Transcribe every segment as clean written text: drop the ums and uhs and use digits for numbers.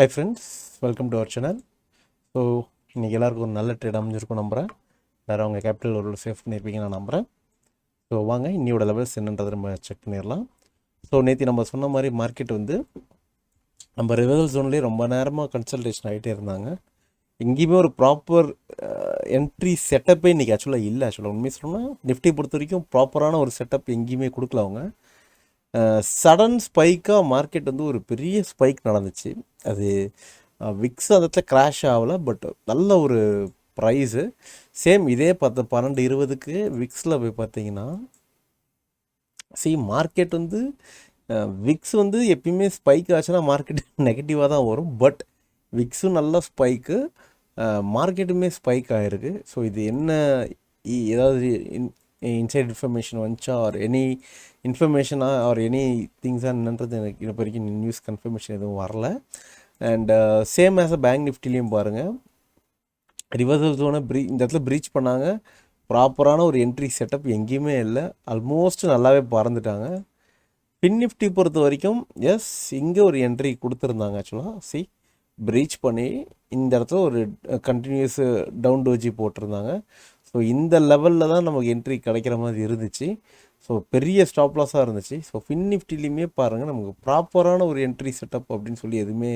High friends, welcome to our channel. So இன்றைக்கி எல்லாருக்கும் ஒரு நல்ல ட்ரேட் அமைஞ்சிருக்கும் நம்புகிறேன். வேறு அவங்க கேபிட்டல் ஒரு சேஃப் பண்ணியிருப்பீங்க நான் நம்புகிறேன். ஸோ வாங்க இன்னியோட லெவல்ஸ் என்னன்றதை நம்ம செக் பண்ணிடலாம். ஸோ நேற்று நம்ம சொன்ன மாதிரி மார்க்கெட் வந்து நம்ம ரிவர்சல் ஜோன்லேயே ரொம்ப நேரமாக கன்சல்டேஷன் ஆகிட்டே இருந்தாங்க. எங்கேயுமே ஒரு ப்ராப்பர் என்ட்ரி செட்டப்பே இன்றைக்கி ஆக்சுவலாக இல்லை. உண்மையை சொன்னால் நிஃப்டி பொறுத்த வரைக்கும் ப்ராப்பரான ஒரு செட்டப் எங்கேயுமே கொடுக்கல அவங்க. சடன் ஸ்பைக்காக மார்க்கெட் வந்து ஒரு பெரிய ஸ்பைக் நடந்துச்சு. அது விக்ஸ் அந்த இடத்துல கிராஷ் ஆகலை, பட் நல்ல ஒரு ப்ரைஸு. சேம் இதே 12:20 விக்ஸில் போய் பார்த்தீங்கன்னா மார்க்கெட் வந்து விக்ஸ் வந்து எப்பயுமே ஸ்பைக் ஆச்சுன்னா மார்க்கெட் நெகட்டிவாக தான் வரும். பட் விக்ஸும் நல்ல ஸ்பைக்கு, மார்க்கெட்டுமே ஸ்பைக் ஆகிருக்கு. ஸோ இது என்ன, ஏதாவது இன்சைட் இன்ஃபர்மேஷன் வந்துச்சா ஆர் எனி இன்ஃபர்மேஷனாக ஆர் எனி திங்ஸாக என்னன்றது எனக்கு இப்போ வரைக்கும் நியூஸ் கன்ஃபர்மேஷன் எதுவும் வரல. And same as a bank நிஃப்டிலையும் பாருங்கள், ரிவர்சல் ஜோனை இந்த இடத்துல ப்ரீச் பண்ணாங்க. ப்ராப்பரான ஒரு என்ட்ரி செட்டப் எங்கேயுமே இல்லை. ஆல்மோஸ்ட் நல்லாவே பறந்துட்டாங்க. பின் நிஃப்டி பொறுத்த வரைக்கும் எஸ், இங்கே ஒரு என்ட்ரி கொடுத்துருந்தாங்க. ஆக்சுவலாக ப்ரீச் பண்ணி இந்த இடத்துல ஒரு கண்டினியூஸ் டவுன் டோஜி போட்டிருந்தாங்க. ஸோ இந்த லெவலில் தான் நமக்கு என்ட்ரி கிடைக்கிற மாதிரி இருந்துச்சு. ஸோ பெரிய ஸ்டாப் லாஸாக இருந்துச்சு. ஸோ பின் நிஃப்டிலையுமே பாருங்கள், நமக்கு ப்ராப்பரான ஒரு என்ட்ரி செட்டப் அப்படின்னு சொல்லி எதுவுமே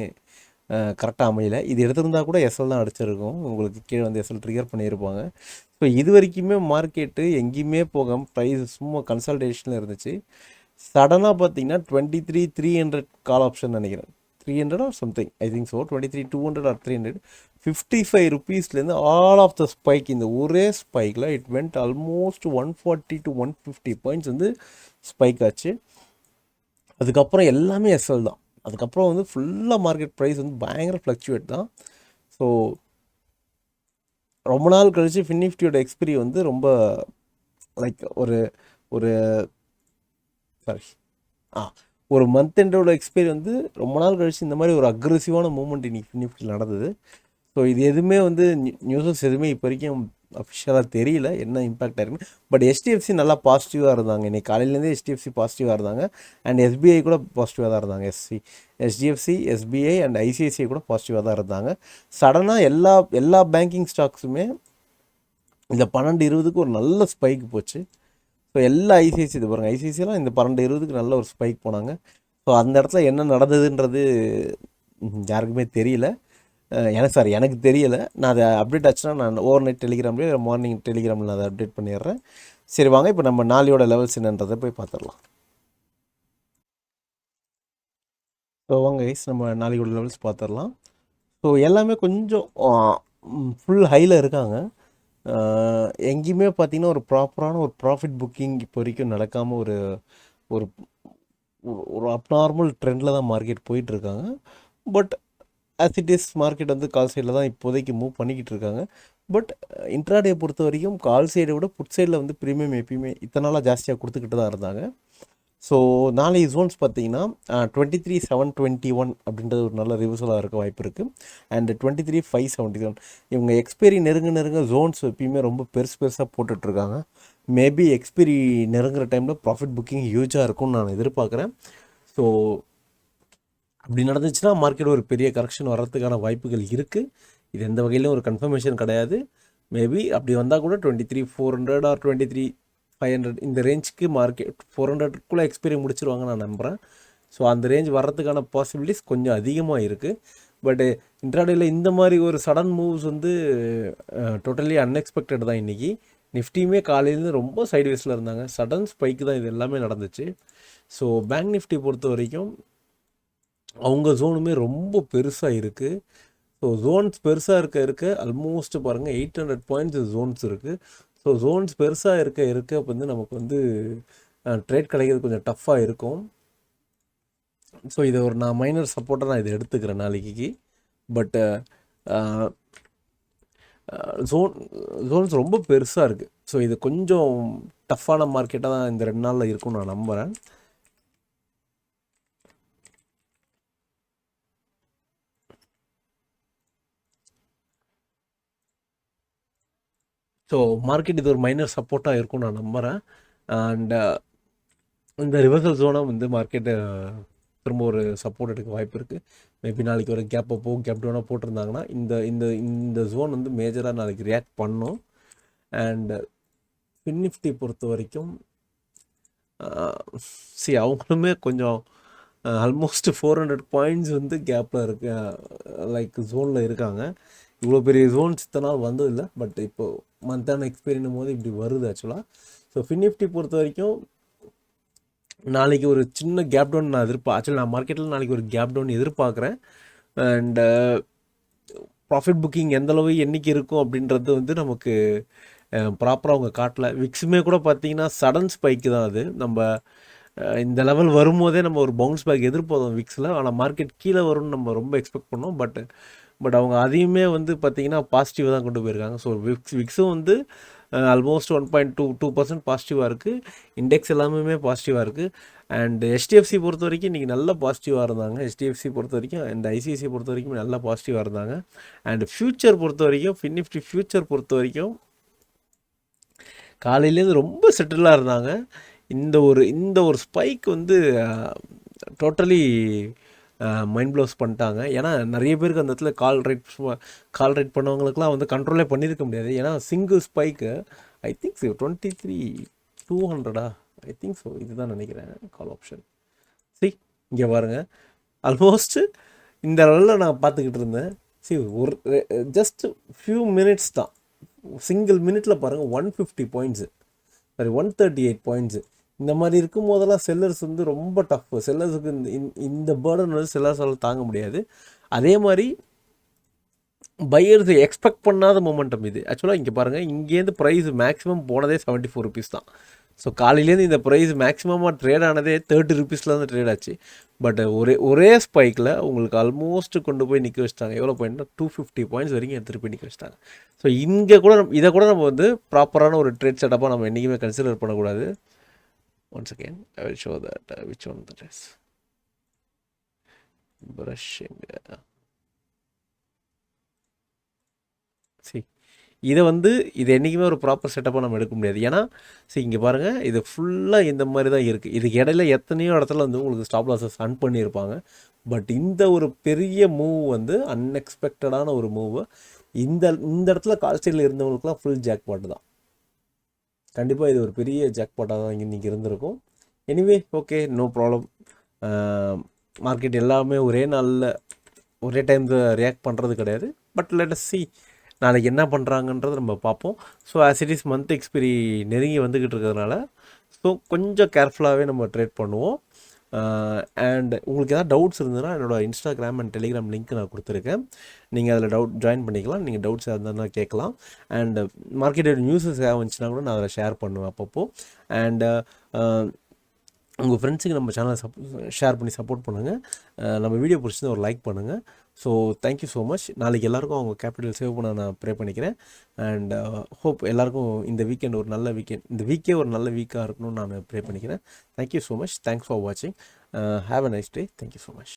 கரெக்டாக அமையலை. இது எடுத்திருந்தால் கூட எஸ்எல் தான் அடிச்சிருக்கும், உங்களுக்கு கீழே வந்து எஸ்எல் ட்ரிகர் பண்ணியிருப்பாங்க. ஸோ இது வரைக்குமே மார்க்கெட்டு எங்கேயுமே போகாமல் ப்ரைஸ் சும்மா கன்சல்டேஷனில் இருந்துச்சு. சடனாக பார்த்தீங்கன்னா 23,300 கால் ஆப்ஷன் நினைக்கிறேன், 300 or something, I think so 23,200 or 300, 55 ருபீஸ்லேருந்து ஆல் ஆஃப் த ஸ்பைக், இந்த ஒரே ஸ்பைக்கில் it went almost 140 to 150 points வந்து ஸ்பைக் ஆச்சு. அதுக்கப்புறம் எல்லாமே எஸ்எல் தான். அதுக்கப்புறம் வந்து ஃபுல்லாக மார்க்கெட் ப்ரைஸ் வந்து பயங்கர ஃப்ளக்சுவேட் தான். ஸோ ரொம்ப நாள் கழித்து ஃபின் நிஃப்டியோட எக்ஸ்பிரி வந்து ரொம்ப லைக் ஒரு ஒரு சாரி ஒரு மந்த் எண்டோட எக்ஸ்பீரி வந்து ரொம்ப நாள் கழிச்சு இந்த மாதிரி ஒரு அக்ரெசிவான மூவ்மெண்ட் இன்னைக்கு நிஃப்டியில் நடந்தது. ஸோ இது எதுவுமே வந்து நியூஸஸ் எதுவுமே இப்போ வரைக்கும் அஃபிஷியலாக தெரியல என்ன இம்பாக்ட் ஆயிருக்குன்னு. பட் HDFC நல்லா பாசிட்டிவாக இருந்தாங்க. இன்றைக்கி காலையிலேருந்தே HDFC பாசிட்டிவாக இருந்தாங்க. அண்ட் SBI கூட பாசிட்டிவாக தான் இருந்தாங்க. HDFC, SBI அண்ட் ICICI கூட பாசிட்டிவாக தான் இருந்தாங்க. சடனாக எல்லா பேங்கிங் ஸ்டாக்ஸுமே இந்த 12:20 ஒரு நல்ல ஸ்பைக் போச்சு. ஸோ எல்லா ஐசிஐசி இது பாருங்கள், ஐசிஐசியெலாம் இந்த 12:20 நல்ல ஒரு ஸ்பைக் போனாங்க. ஸோ அந்த இடத்துல என்ன நடந்ததுன்றது யாருக்குமே தெரியல. எனக்கு தெரியலை. நான் அதை அப்டேட் ஆச்சுன்னா நான் ஓவர் நைட் டெலிகிராம்லேயே மார்னிங் டெலிகிராமில் நான் அதை அப்டேட் பண்ணிடுறேன். சரி வாங்க, இப்போ நம்ம நாளையோட லெவல்ஸ் என்னன்றதை போய் பார்த்துடலாம். ஸோ வாங்க கைஸ், நம்ம நாளையோட லெவல்ஸ் பார்த்துடலாம். ஸோ எல்லாமே கொஞ்சம் ஃபுல் ஹையில் இருக்காங்க. எங்கேயுமே பார்த்தீங்கன்னா ஒரு ப்ராப்பரான ஒரு ப்ராஃபிட் புக்கிங் இப்போ வரைக்கும் நடக்காமல் ஒரு ஒரு ஒரு அப்நார்மல் ட்ரெண்டில் தான் மார்க்கெட் போயிட்டுருக்காங்க. But as it is market வந்து கால் சைடில் தான் இப்போதைக்கு மூவ் பண்ணிக்கிட்டு இருக்காங்க. பட் இன்ட்ராடே பொறுத்த வரைக்கும் கால் சைடை விட புட் சைடில் வந்து ப்ரீமியம் எப்பயுமே இத்தனை நாளாக ஜாஸ்தியாக கொடுத்துக்கிட்டு தான் இருந்தாங்க. ஸோ நாளை ஜோன்ஸ் பார்த்தீங்கன்னா 23,721 அப்படின்றது ஒரு நல்ல ரிவர்சலாக இருக்க வாய்ப்பு இருக்குது. அண்ட் 23,577 இவங்க எக்ஸ்பைரி நெருங்க ஜோன்ஸ் எப்பயுமே ரொம்ப பெருசாக போட்டுட்ருக்காங்க. மேபி எக்ஸ்பைரி நெருங்குற டைமில் ப்ராஃபிட் புக்கிங் ஹியூஜாக இருக்கும்னு நான் எதிர்பார்க்குறேன். ஸோ அப்படி நடந்துச்சுன்னா மார்க்கெட் ஒரு பெரிய கரெக்ஷன் வர்றதுக்கான வாய்ப்புகள் இருக்குது. இது எந்த வகையிலும் ஒரு கன்ஃபர்மேஷன் கிடையாது. மேபி அப்படி வந்தால் கூட 23,400 ஆர் 23,500 இந்த ரேஞ்சுக்கு மார்க்கெட் 400க்குள்ளே எக்ஸ்பைரி முடிச்சிருவாங்க நான் நம்புகிறேன். ஸோ அந்த ரேஞ்ச் வர்றதுக்கான பாசிபிலிட்டிஸ் கொஞ்சம் அதிகமாக இருக்குது. பட்டு இன்ட்ராடேயில் இந்த மாதிரி ஒரு சடன் மூவ்ஸ் வந்து டோட்டலி அன்எக்ஸ்பெக்டட் தான். இன்றைக்கி நிஃப்டியுமே காலையிலேருந்து ரொம்ப சைட்வேஸில் இருந்தாங்க. சடன் ஸ்பைக்கு தான் இது எல்லாமே நடந்துச்சு. ஸோ பேங்க் நிஃப்டி பொறுத்த வரைக்கும் அவங்க ஜோனுமே ரொம்ப பெருசாக இருக்குது. ஸோ ஜோன்ஸ் பெருசாக இருக்க ஆல்மோஸ்ட் பாருங்கள் 800 பாயிண்ட்ஸ் ஜோன்ஸ் இருக்குது. ஸோ ஜோன்ஸ் பெருசாக இருக்க அப்போ வந்து நமக்கு வந்து ட்ரேட் கிடைக்கிறது கொஞ்சம் டஃப்பாக இருக்கும். ஸோ இதை ஒரு நான் மைனர் சப்போர்ட்டாக நான் இதை எடுத்துக்கிறேன் நாளைக்கு. பட்டு ஜோன்ஸ் ரொம்ப பெருசாக இருக்குது. ஸோ இது கொஞ்சம் டஃப்பான மார்க்கெட்டாக தான் இந்த 2 நாளில் இருக்கும்னு நான் நம்புகிறேன். ஸோ மார்க்கெட் இது ஒரு மைனர் சப்போர்ட்டாக இருக்கும்னு நான் நம்புகிறேன். அண்ட் இந்த ரிவர்சல் ஜோனை வந்து மார்க்கெட்டு திரும்ப ஒரு சப்போர்ட் எடுக்க வாய்ப்பு இருக்குது. மேபி நாளைக்கு ஒரு கேப் அப்போ கேப் டவுனாக போட்டிருந்தாங்கன்னா இந்த இந்த இந்த ஜோன் வந்து மேஜராக நாளைக்கு ரியாக்ட் பண்ணும். அண்ட் ஃபின் நிஃப்டி பொறுத்த வரைக்கும் அவங்களுமே கொஞ்சம் ஆல்மோஸ்ட் 400 பாயிண்ட்ஸ் வந்து கேப்பில் இருக்க லைக் ஜோனில் இருக்காங்க. இவ்வளோ பெரிய ஜோன்ஸ் இத்தனை நாள் வந்ததில்லை, பட் இப்போது மந்தான எக்ஸ்பீரியன்னும் போது இப்படி வருது ஆக்சுவலாக. ஸோ ஃபின் நிஃப்டி பொறுத்த வரைக்கும் நாளைக்கு ஒரு சின்ன கேப் டவுன் நான் ஆக்சுவலி நான் மார்க்கெட்டில் நாளைக்கு ஒரு கேப் டவுன் எதிர்பார்க்குறேன். அண்ட் ப்ராஃபிட் புக்கிங் எந்தளவு என்றைக்கு இருக்கும் அப்படின்றது வந்து நமக்கு ப்ராப்பராக அவங்க காட்டல. விக்ஸுமே கூட பார்த்தீங்கன்னா சடன் ஸ்பைக்கு தான் அது. நம்ம இந்த லெவல் வரும்போதே நம்ம ஒரு பவுன்ஸ் பேக் எதிர்பார்த்தோம் விக்ஸில். ஆனால் மார்க்கெட் கீழே வரும்னு நம்ம ரொம்ப எக்ஸ்பெக்ட் பண்ணோம். பட் அவங்க அதையுமே வந்து பார்த்திங்கன்னா பாசிட்டிவாக தான் கொண்டு போயிருக்காங்க. ஸோ விக்ஸும் வந்து ஆல்மோஸ்ட் 1.22% பாசிட்டிவாக இருக்குது. இண்டெக்ஸ் எல்லாமே பாசிட்டிவாக இருக்குது. அண்ட் HDFC பொறுத்த வரைக்கும் இன்றைக்கி நல்ல பாசிட்டிவாக இருந்தாங்க. HDFC பொறுத்த வரைக்கும் அண்ட் ICICI பொறுத்த வரைக்கும் நல்லா பாசிட்டிவாக இருந்தாங்க. அண்ட் ஃப்யூச்சர் பொறுத்த வரைக்கும் ஃபின் நிஃப்டி ஃப்யூச்சர் பொறுத்த வரைக்கும் காலையிலேருந்து ரொம்ப செட்டிலாக இருந்தாங்க. இந்த ஒரு ஸ்பைக் வந்து டோட்டலி மைண்ட் ப்ளோஸ் பண்ணிட்டாங்க. ஏன்னா நிறைய பேருக்கு அந்த இடத்துல கால் ரைட் பண்ணவங்களுக்குலாம் வந்து கண்ட்ரோலே பண்ணியிருக்க முடியாது. ஏன்னா single spike I think 23,200 I think so இதுதான் நினைக்கிறேன் கால் ஆப்ஷன். இங்கே பாருங்கள், ஆல்மோஸ்ட் இந்த லெவலில் நான் பார்த்துக்கிட்டு இருந்தேன். ஒரு ஜஸ்ட் ஃபியூ மினிட்ஸ் தான், சிங்கிள் மினிட்டில் பாருங்கள் 150 பாயிண்ட்ஸு, சாரி 138 பாயிண்ட்ஸு. இந்த மாதிரி இருக்கும் போதெல்லாம் செல்லர்ஸ் வந்து ரொம்ப டஃப்பு. செல்லர்ஸுக்கு இந்த பேர்டன் வந்து செல்லர்ஸால் தாங்க முடியாது. அதே மாதிரி பையர்ஸ் எக்ஸ்பெக்ட் பண்ணாத மொமெண்டம் இது. ஆக்சுவலாக இங்கே பாருங்கள், இங்கேருந்து ப்ரைஸ் மேக்ஸிமம் போனதே 74 ருபீஸ் தான். ஸோ காலையிலேருந்து இந்த ப்ரைஸ் மேக்ஸிமமாக ட்ரேட் ஆனதே 30 ருபீஸில் வந்து ட்ரேட் ஆச்சு. பட் ஒரே ஸ்பைக்கில் உங்களுக்கு ஆல்மோஸ்ட் கொண்டு போய் நிற்க வச்சிட்டாங்க. எவ்வளோ பாயிண்ட்னா 250 பாயிண்ட்ஸ் வரைக்கும் எடுத்துகிட்டு போய் நிற்க வச்சிட்டாங்க. ஸோ இதை கூட நம்ம வந்து ப்ராப்பரான ஒரு ட்ரேட் செட்டப்பாக நம்ம என்றைக்குமே கன்சிடர் பண்ணக்கூடாது. Once again, I will show that which one that is. Brushing. See, இது என்றைக்குமே ஒரு ப்ராப்பர் செட்டப்பாக நம்ம எடுக்க முடியாது. ஏன்னா இங்கே பாருங்கள், இது ஃபுல்லாக இந்த மாதிரி தான் இருக்குது. இதுக்கு இடையில எத்தனையோ இடத்துல வந்து உங்களுக்கு ஸ்டாப் லாஸஸ் அன் பண்ணியிருப்பாங்க. பட் இந்த ஒரு பெரிய மூவ் வந்து அன்எக்ஸ்பெக்டடான ஒரு மூவ். இந்த இடத்துல கால் சைடில் இருந்தவங்களுக்குலாம் ஃபுல் ஜாக்பாட் தான். கண்டிப்பாக இது ஒரு பெரிய ஜாக்பாட்டாக தான் இன்றைக்கி இருந்திருக்கும். Anyway okay, no problem. Market எல்லாமே ஒரே நாளில் ஒரே டைம் ரியாக்ட் பண்ணுறது கிடையாது. பட் லெட் அஸ் see நாளைக்கு என்ன பண்ணுறாங்கன்றது நம்ம பார்ப்போம். So as it is month expiry நெருங்கி வந்துக்கிட்டு இருக்கிறதுனால ஸோ கொஞ்சம் கேர்ஃபுல்லாகவே நம்ம ட்ரேட் பண்ணுவோம். அண்ட் உங்களுக்கு எதாவது டவுட்ஸ் இருந்ததுன்னா என்னோடய இன்ஸ்டாகிராம் அண்ட் டெலிகிராம் லிங்க் நான் கொடுத்துருக்கேன். நீங்கள் அதில் ஜாயின் பண்ணிக்கலாம். நீங்கள் டவுட்ஸ் இருந்தால் கேட்கலாம். அண்ட் மார்க்கெட்டோட நியூஸஸ் ஏதாவது வந்துச்சுன்னா கூட நான் அதில் ஷேர் பண்ணுவேன் அப்பப்போ. அண்ட் உங்கள் ஃப்ரெண்ட்ஸுக்கு நம்ம சேனலை ஷேர் பண்ணி சப்போர்ட் பண்ணுங்கள். நம்ம வீடியோ பிடிச்சிருந்தா ஒரு லைக் பண்ணுங்கள். So thank you so much. நாளைக்கு எல்லாேருக்கும் அவங்க கேபிட்டல் சேவ் பண்ண நான் ப்ரே பண்ணிக்கிறேன். அண்ட் ஹோப் எல்லாேருக்கும் இந்த வீக்கெண்ட் ஒரு நல்ல வீக்கெண்ட், இந்த வீக்கே ஒரு நல்ல வீக்காக இருக்கணும்னு நான் ப்ரே பண்ணிக்கிறேன். Thank you so much. Thanks for வாட்சிங். Have a nice day. Thank you so much.